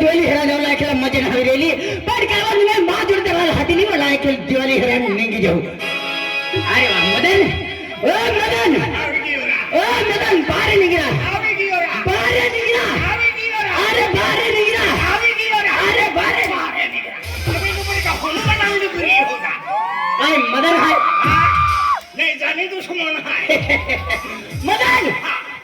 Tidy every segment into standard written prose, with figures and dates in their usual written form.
दिवाळी हेरा जाऊ ऐकला मजा नाही रेली पण काय वाटलं नाही मा जोडते मला हातीली मला ऐकल दिवाळी हेरा नेंगी जाऊ अरे वा मदन ओ मदन ओ मदन बाहर निकला बाहर निकला अरे बाहर निकला अरे बाहर काय मदन हाय नाही जाणे दुश्मन आहे मदन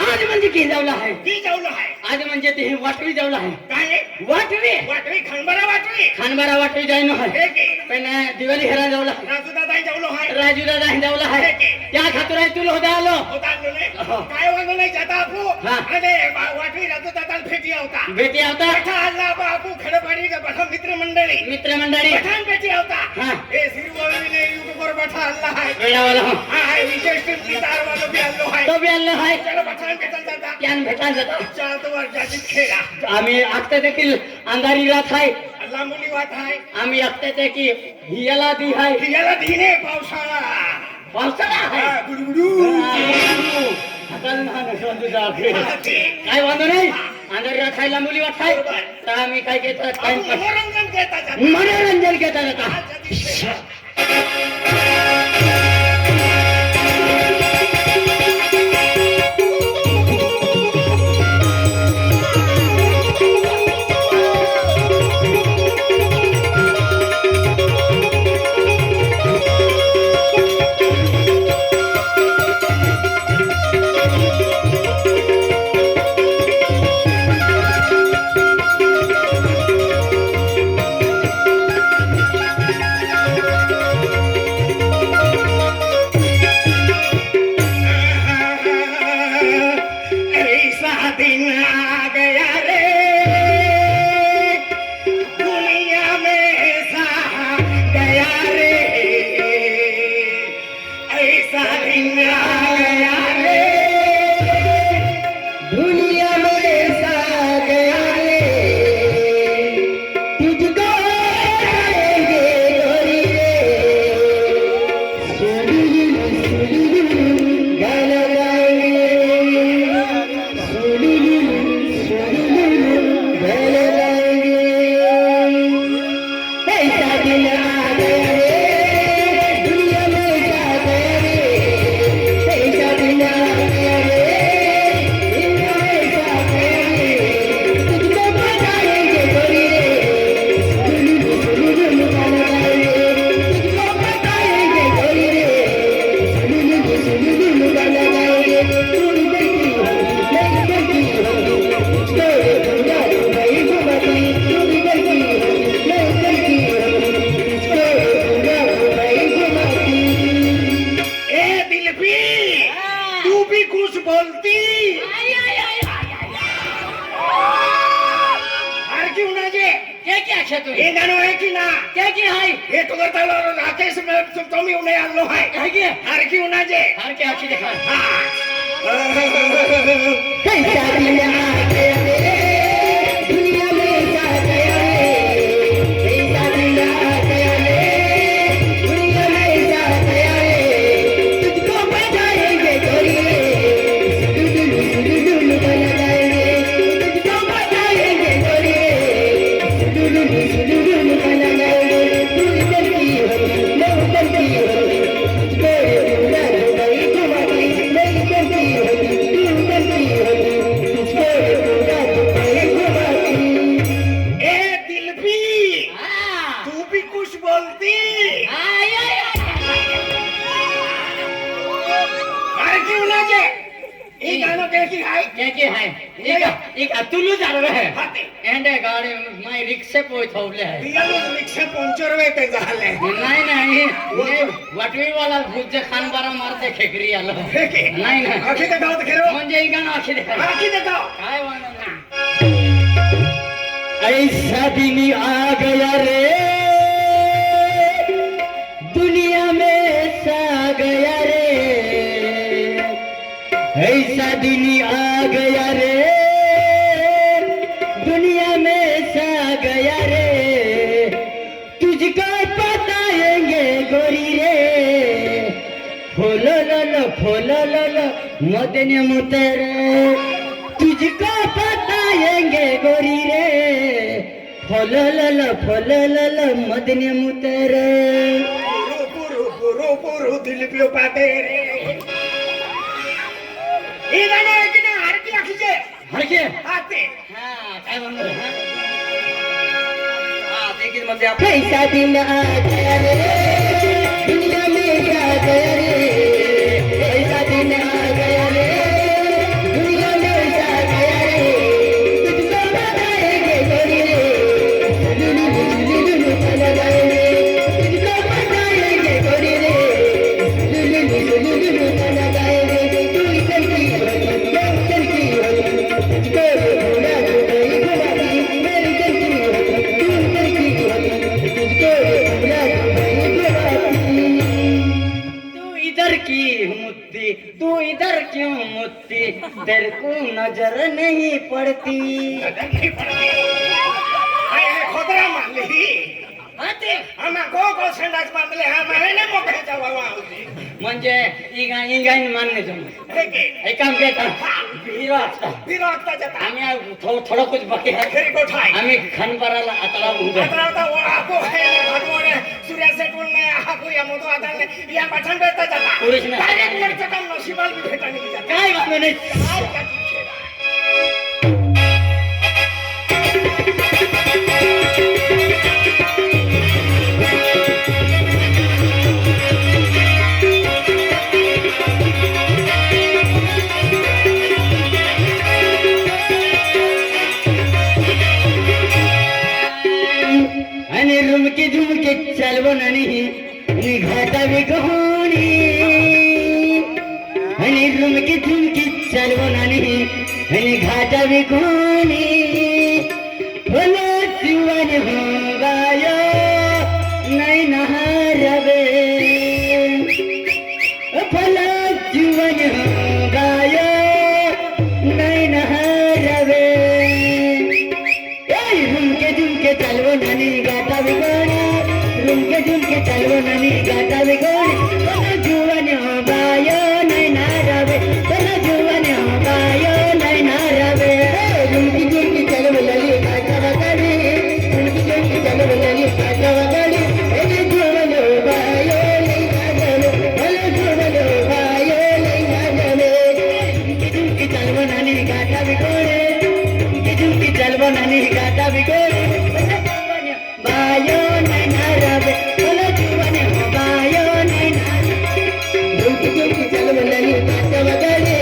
आज म्हणजे की जावला आहे ती जावलं आहे आज म्हणजे ते वाटवी जावला आहे काय वाटवी वाटवी खानबारा वाटवी जाईन आहे पण दिवाळी हेरा जावला राजू दादा जावलो आहे राजू दादा जावला आहे त्या खातर आहे तुला होता आलो काय वांदो नाही जाता आपू अरे वाटवी राजू दादा भेटी होता आला बापू खडपाडी का बठा मित्रमंडळी बठान भेटी होता ए सिरवळीने युट्यूबवर बठा आला आहे वेळावाला हा विशेष टीमदार वालो भी आलो आहे तो बी आलो आहे चला बठान भेटल जाता त्यान भेटान जाता 4 वर्षाची खेळा आम्ही आता देखील अंधारी रात आहे लांबुली वाट आहे आम्ही आता की हियाला दी आहे याला दिने पावसाळा आहे गुडगुडू काय वांधो नाही अंधारी रात आहे लांबुली वाट आहे तर आम्ही काय घेतात मनोरंजन घेता जाता ये गाणं आहे की ना क्या की हाय हे तो करता राकेश में तुम ही उन्हें आलो है है की हर की उन्हें जे हर के आखी देखा कैसा दिन आ गया रे दुनिया में क्या गया रे कैसा दिन आ गया रे दुनिया में क्या गया रे तुझको बजाएंगे गोरी रे दुलु बना जाएंगे तुझको बजाएंगे गोरी रे दुलु बना जाएंगे तू इधर की हो मैं उधर की हो तुझको पूरा गई तुम्हारी मैं इधर की हो तू उधर की हो तुझको पूरा गई तुम्हारी ए दिल भी तू भी कुछ बोलती हर की उन्हें जे ये गाणं कैसी है क्या है एक अतुल्य झालं आहे एंड गाडी माय रिक्षा पोहोचवले आहे रियल रिक्षा पंचर वे ते झाले नाही वाटवी वाला भुज खानबारा मारते खेकरी आलं नाही आखी ते गावात खेरो म्हणजे ही गाणं आखी देखा आखी ते गाव काय वाटलं ऐसा दिन आ गया रे दुनिया में सा गया रे ऐसा दिन आ गया रे दुनिया में सा गया रे तुझको बताएंगे गोरी रे फोलो लो मदन मुतेरे तुझको बताएंगे गोरी रे फलल मदने मुतर पुरु पुरु पुरु पुरु दिल पियो पाते रे हे गाणं आहे की नाही हरकी अक्षे हरके हा ते हा काय म्हणतो हा ते की म्हणजे आपण पैसा दिन आ गया रे दुनिया में क्या गया रे पैसा दिन आ गया रे दुनिया में क्या गया रे तुझको बताएंगे गोरी रे लुलु चला जाएंगे तुझको बताएंगे गोरी रे लुलु चला जाएंगे तू इधर की उधर की तुझको घुमा घुमाई घुमाई मेरी दिल की तू इधर की तुझको घुमा घुमाई घुमाई तू इधर की मुद्दी तू इधर क्यों मुद्दी तेरे को नजर नहीं पड़ती नाही पडते आहे खोदरा मारली हा ते आम्हा गो संडास बांधले हा मारे मोकळ्याचा बाबा होती म्हणजे इंगाईन मान्य जमलं हे के हे काम घेता हिरो असता फिरो आता जाता आम्ही थोडं कुछ बाकी आहे घरी गोठाय आम्ही खनपाराला आता उद्या आता आता आपो है भगवान सूर्या सेटून नाही आपो या मोदो आता या पठाण बेता जाता पुरुष नाही. डायरेक्ट मरचं काम नशिबाल बी भेटानी जाता काय म्हणतो नाही काय त्याची खेळ आहे? आणि रुमके झुमके चालवून आणि घाटावी गहोणी आणि रुमके झुमके चालवून आणि घाटावी गहोणी फुलं जीवन हो गायो नाही नहारवे फुलं जीवन हो गायो नाही नहारवे रुमके झुमके चालवून आणि गाता बिगोणी रुमके झुमके चालवून आणि गाता बिगोणी पण जीवन हो गायो नाही नारावे पण जीवन हो गायो नाही नारावे रुमकी झुमकी चलवलेली काटा वगाडी रुमकी झुमकी चलवलेली काटा वगाडी अरे जीवन बायो लई गाजले भले जीवन बायो लई गाजले रुमके झुमके चालवून आणि गाता बिगोणी रुमके झुमके चालवून आणि गाता बिगोणी बायो नाही नारावे पण जीवन हो गायो नाही नारावे रुमकी झुमकी चलवलेली काटा वगाडी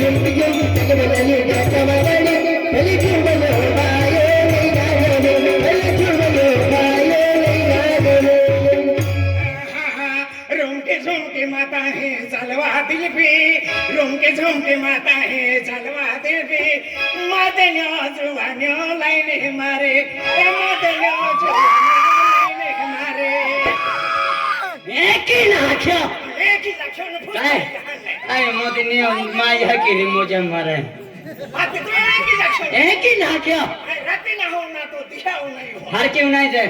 रुमकी झुमकी चलवलेली काटा वगाडी भले जीवन बायो लई गाजले भले जीवन बायो लई गाजले रुमके झुमके माता है चलवा दिल पे रुमके झुमके माता है चलवा दिल पे मातेन्यो जुवान्यो लाइने मारे मातेन्यो जुवान्यो लाइने मारे एक नाख्या एक ही लक्षण काय काय मोदीने माय हकीरी मोजा मारे आते तो एक ही लक्षण एक नाख्या राती ना हो ना तो दिया हो नहीं हो हार क्यों नाही जाय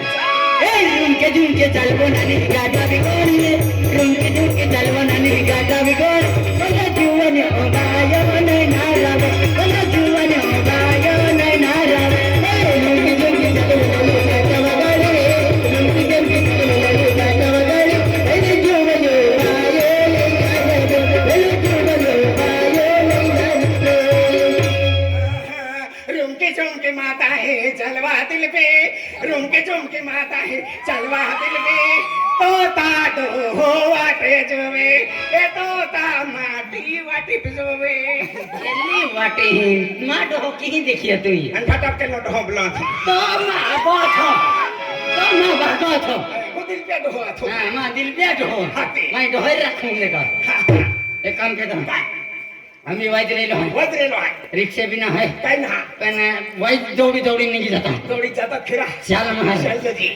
ए रुमके झुमके चालवून आणि गाता बिगोणी रुमके झुमके चालवून आणि गाता बिगोणी मला जीवन हो गायो नाही नारावे मला जीवन हो गायो नाही नारावे रुमकी झुमकी चलवलेली काटा वगाडी रुमकी झुमकी चलवलेली काटा वगाडी अरे जीवन बायो लई गाजले भले जीवन बायो लई गाजले रुमके झुमके माता है चलवा दिल पे रुमके झुमके माता है चलवा दिल पे तोता तो हो वाटे जोवे ए तोता माटी वाटी जोवे जल्दी वाटे माडो हो की देखिए तू अन फटाफट के लोट हो ब्लॉक तो मा बातो थो वो दिल पे हो अथो हां मा दिल पेट हो हाते. मैं डोहर रखूं लेगा एक काम करता आम्ही वाईट राहिलो वजरेलो आहे रिक्षा बिना है काय ना पण वाईट दौडी दौडी निघी जाता दौडी जातात फिरा चाल महाराज चल जी